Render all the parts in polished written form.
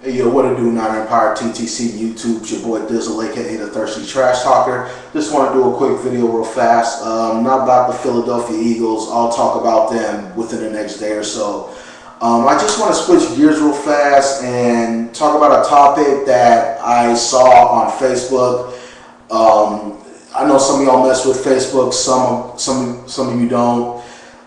Hey yo, what it do, Niner Empire TTC YouTube? It's your boy Dizzle, aka the Thirsty Trash Talker. Just want to do a quick video real fast. Not about the Philadelphia Eagles. I'll talk about them within the next day or so. I just want to switch gears real fast and talk about a topic that I saw on Facebook. I know some of y'all mess with Facebook, some of you don't.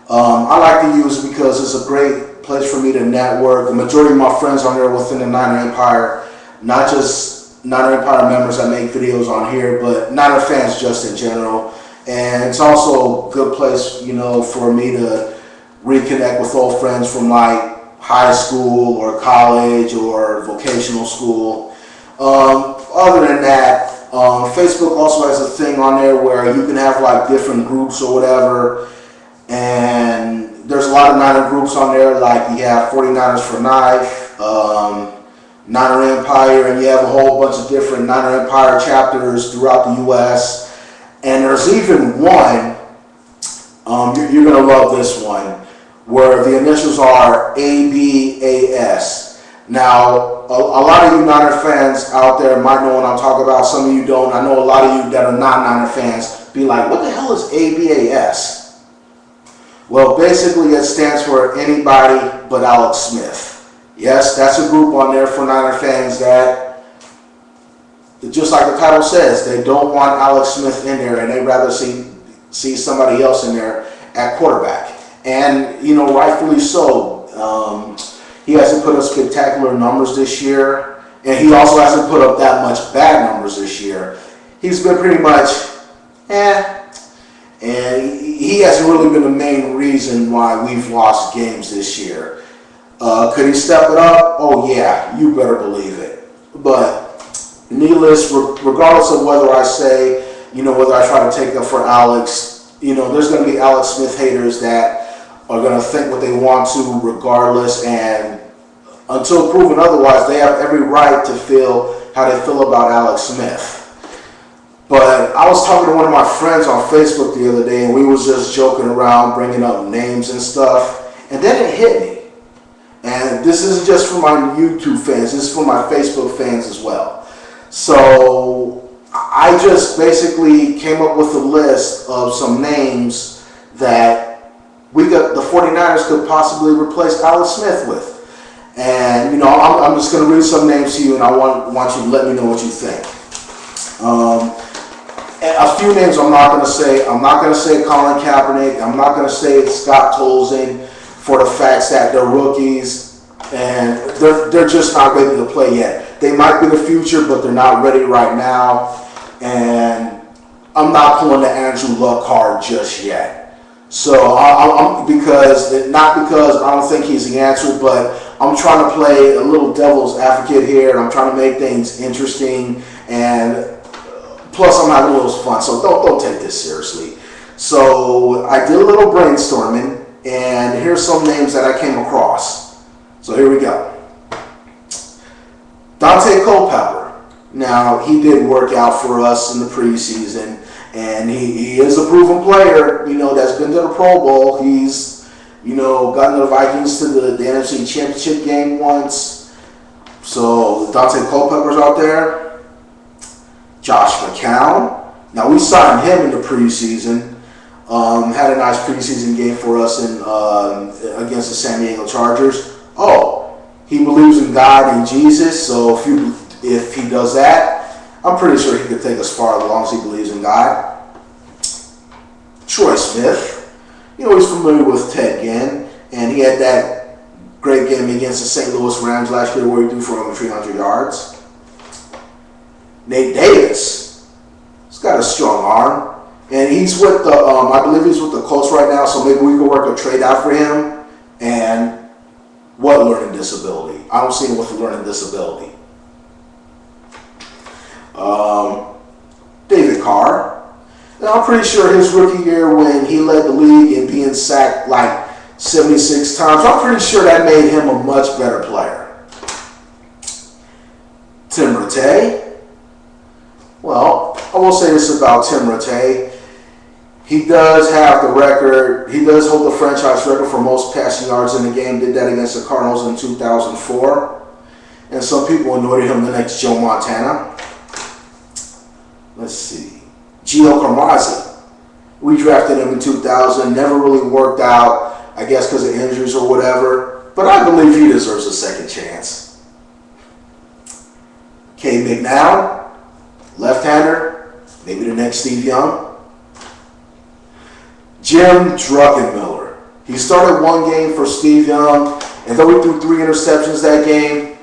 I like to use it because it's a great place for me to network. The majority of my friends on there within the Niner Empire, not just Niner Empire members that make videos on here, but Niner fans just in general. And it's also a good place, you know, for me to reconnect with old friends from like high school or college or vocational school. Other than that, Facebook also has a thing on there where you can have like different groups or whatever, and there's a lot of Niner groups on there, like you have 49ers for Knife, Niner Empire, and you have a whole bunch of different Niner Empire chapters throughout the U.S. And there's even one, you're going to love this one, where the initials are ABAS. Now, a lot of you Niner fans out there might know what I'm talking about. Some of you don't. I know a lot of you that are not Niner fans be like, what the hell is ABAS? Well, basically it stands for anybody but Alex Smith. Yes, that's a group on there for Niner fans that, just like the title says, they don't want Alex Smith in there and they'd rather see somebody else in there at quarterback. And, you know, rightfully so. He hasn't put up spectacular numbers this year, and he also hasn't put up that much bad numbers this year. He's been pretty much, and he hasn't really been the main reason why we've lost games this year. Could he step it up? Oh yeah, you better believe it. But needless, regardless of whether I say, you know, whether I try to take up for Alex, you know, there's going to be Alex Smith haters that are going to think what they want to regardless, and until proven otherwise, they have every right to feel how they feel about Alex Smith. But I was talking to one of my friends on Facebook the other day, and we was just joking around, bringing up names and stuff, and then it hit me. And this isn't just for my YouTube fans, this is for my Facebook fans as well. So I just basically came up with a list of some names that the 49ers could possibly replace Alex Smith with. And, you know, I'm just going to read some names to you, and I want you to let me know what you think. A few names I'm not going to say. I'm not going to say Colin Kaepernick. I'm not going to say Scott Tolzien for the facts that they're rookies and they're just not ready to play yet. They might be the future, but they're not ready right now. And I'm not pulling the Andrew Luck card just yet. So not because I don't think he's the answer, but I'm trying to play a little devil's advocate here, and I'm trying to make things interesting, and plus I'm having a little fun, so don't take this seriously. So I did a little brainstorming, and here's some names that I came across. So here we go. Dante Culpepper. Now, he did work out for us in the preseason, and he is a proven player, you know, that's been to the Pro Bowl. He's, you know, gotten the Vikings to the NFC Championship game once. So Dante Culpepper's out there. Josh McCown. Now, we signed him in the preseason. Had a nice preseason game for us against the San Diego Chargers. Oh, he believes in God and Jesus, so if he does that, I'm pretty sure he could take us far as long as he believes in God. Troy Smith. You know, he's familiar with Ted Ginn, and he had that great game against the St. Louis Rams last year where he threw for over 300 yards. Nate Davis. He's got a strong arm, and he's with the, I believe he's with the Colts right now, so maybe we could work a trade out for him. And what learning disability? I don't see him with a learning disability. David Carr. Now, I'm pretty sure his rookie year when he led the league in being sacked like 76 times, I'm pretty sure that made him a much better player. Tim Rattay. Well, I will say this about Tim Rattay. He does have the record. He does hold the franchise record for most passing yards in the game. Did that against the Cardinals in 2004. and some people anointed him the next Joe Montana. Let's see. Gio Carmazzi. We drafted him in 2000. Never really worked out, I guess because of injuries or whatever. But I believe he deserves a second chance. K. McNown. Left-hander. Maybe the next Steve Young. Jim Druckenmiller. He started one game for Steve Young, and though he threw 3 interceptions that game,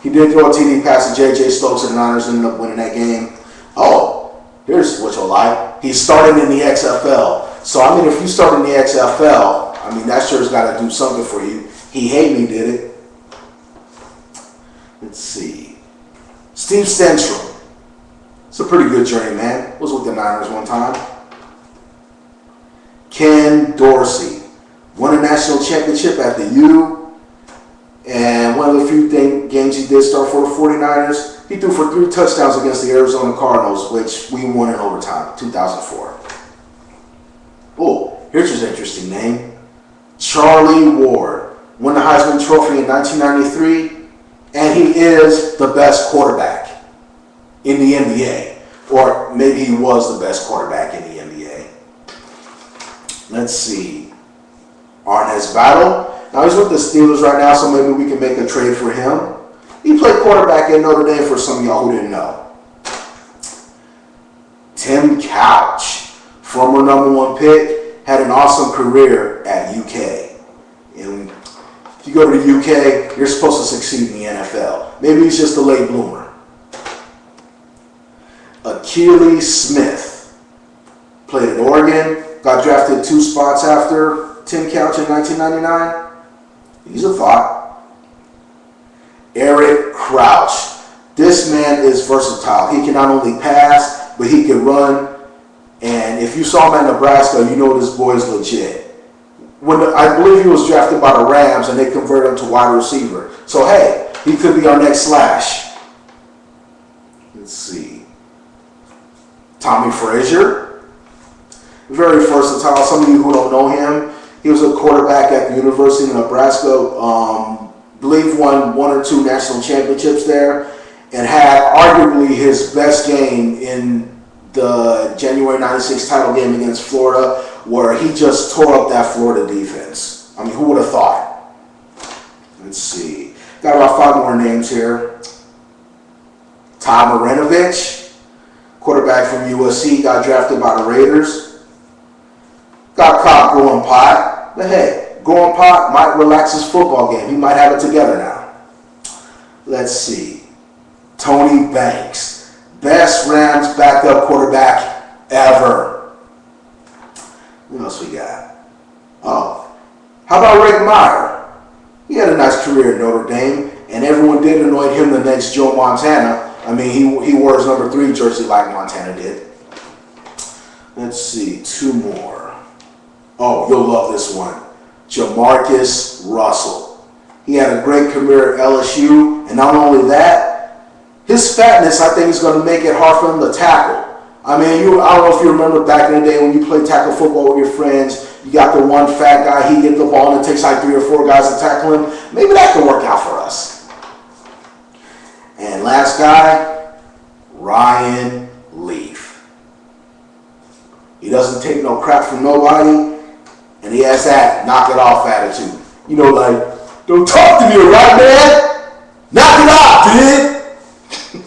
he did throw a TD pass to J.J. Stokes, and the Niners ended up winning that game. Oh, here's what you'll like. He started in the XFL. So, I mean, if you start in the XFL, I mean, that sure's got to do something for you. He hate me, did it. Let's see. Steve Stenstrom. It's a pretty good journey, man. Was with the Niners one time. Ken Dorsey. Won a national championship at the U. And one of the few games he did start for the 49ers, he threw for 3 touchdowns against the Arizona Cardinals, which we won in overtime, 2004. Oh, here's an interesting name. Charlie Ward. Won the Heisman Trophy in 1993, and he is the best quarterback in the NBA. Or maybe he was the best quarterback in the NBA. Let's see. Arnaz Battle. Now he's with the Steelers right now, so maybe we can make a trade for him. He played quarterback at Notre Dame for some of y'all who didn't know. Tim Couch, former #1 pick, had an awesome career at UK. And if you go to the UK, you're supposed to succeed in the NFL. Maybe he's just a late bloomer. Achilles Smith played at Oregon, got drafted 2 spots after Tim Couch in 1999. He's a thought. Eric Crouch. This man is versatile. He can not only pass, but he can run. And if you saw him at Nebraska, you know this boy is legit. I believe he was drafted by the Rams, and they converted him to wide receiver. So, hey, he could be our next Slash. Let's see. Tommy Frazier. Very versatile. Some of you who don't know him, he was a quarterback at the University of Nebraska. Believe won 1 or 2 national championships there, and had arguably his best game in the January '96 title game against Florida, where he just tore up that Florida defense. I mean, who would have thought? Let's see. Got about 5 more names here. Todd Marinovich, quarterback from USC, got drafted by the Raiders. Got caught growing pot, but hey, growing pot might relax his football game. He might have it together now. Let's see. Tony Banks, best Rams backup quarterback ever. What else we got? Oh, how about Rick Meyer? He had a nice career at Notre Dame, and everyone did anoint him the next Joe Montana. I mean, he wore his #3 jersey like Montana did. Let's see, 2 more. Oh, you'll love this one. Jamarcus Russell. He had a great career at LSU, and not only that, his fatness, I think, is going to make it hard for him to tackle. I mean, I don't know if you remember back in the day when you played tackle football with your friends, you got the one fat guy, he get the ball, and it takes like 3 or 4 guys to tackle him. Maybe that could work out for us. And last guy, Ryan Leaf. He doesn't take no crap from nobody. And he has that knock it off attitude. You know, like, don't talk to me, right, man? Knock it off, dude.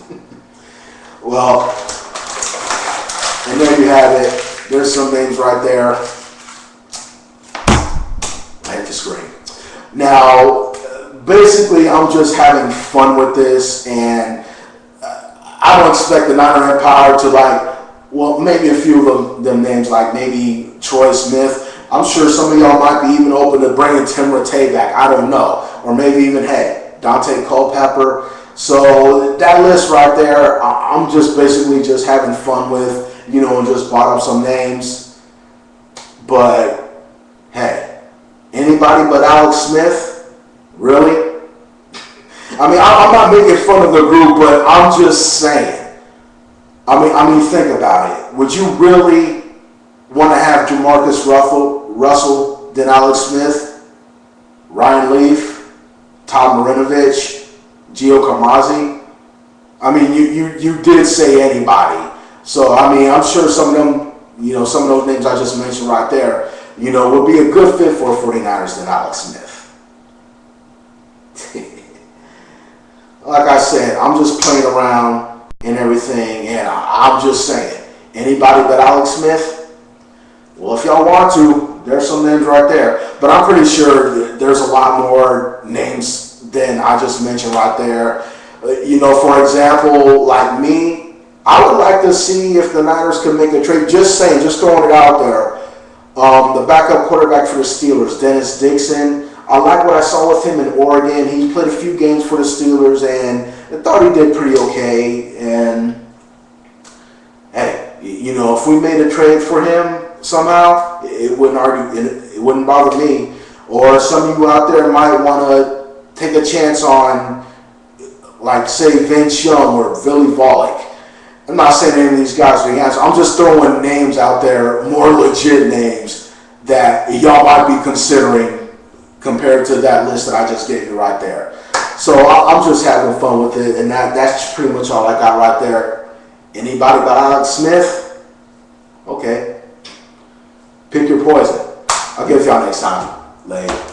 Well, and there you have it. There's some names right there. I hit the screen. Now, basically, I'm just having fun with this, and I don't expect the Niner Empire to, like, well, maybe a few of them names, like maybe Troy Smith. I'm sure some of y'all might be even open to bringing Tim Rattay back. I don't know. Or maybe even, hey, Dante Culpepper. So that list right there, I'm just basically just having fun with, you know, and just brought up some names. But, hey, anybody but Alex Smith? Really? I mean, I'm not making fun of the group, but I'm just saying. I mean, think about it. Would you really want to have Jamarcus Russell, then Alex Smith, Ryan Leaf, Todd Marinovich, Gio Carmazzi. I mean, you did say anybody. So, I mean, I'm sure some of them, you know, some of those names I just mentioned right there, you know, would be a good fit for 49ers than Alex Smith. Like I said, I'm just playing around and everything, and I'm just saying, anybody but Alex Smith? Well, if y'all want to, there's some names right there. But I'm pretty sure there's a lot more names than I just mentioned right there. You know, for example, like me, I would like to see if the Niners could make a trade. Just saying, just throwing it out there. The backup quarterback for the Steelers, Dennis Dixon. I like what I saw with him in Oregon. He played a few games for the Steelers, and I thought he did pretty okay. And hey, you know, if we made a trade for him somehow, it wouldn't bother me. Or some of you out there might want to take a chance on, like, say, Vince Young or Billy Volek. I'm not saying any of these guys are the answer. I'm just throwing names out there, more legit names that y'all might be considering compared to that list that I just gave you right there. So I'm just having fun with it, and that's pretty much all I got right there. Anybody but Alex Smith? Okay. Pick your poison. I'll get with y'all next time. Later.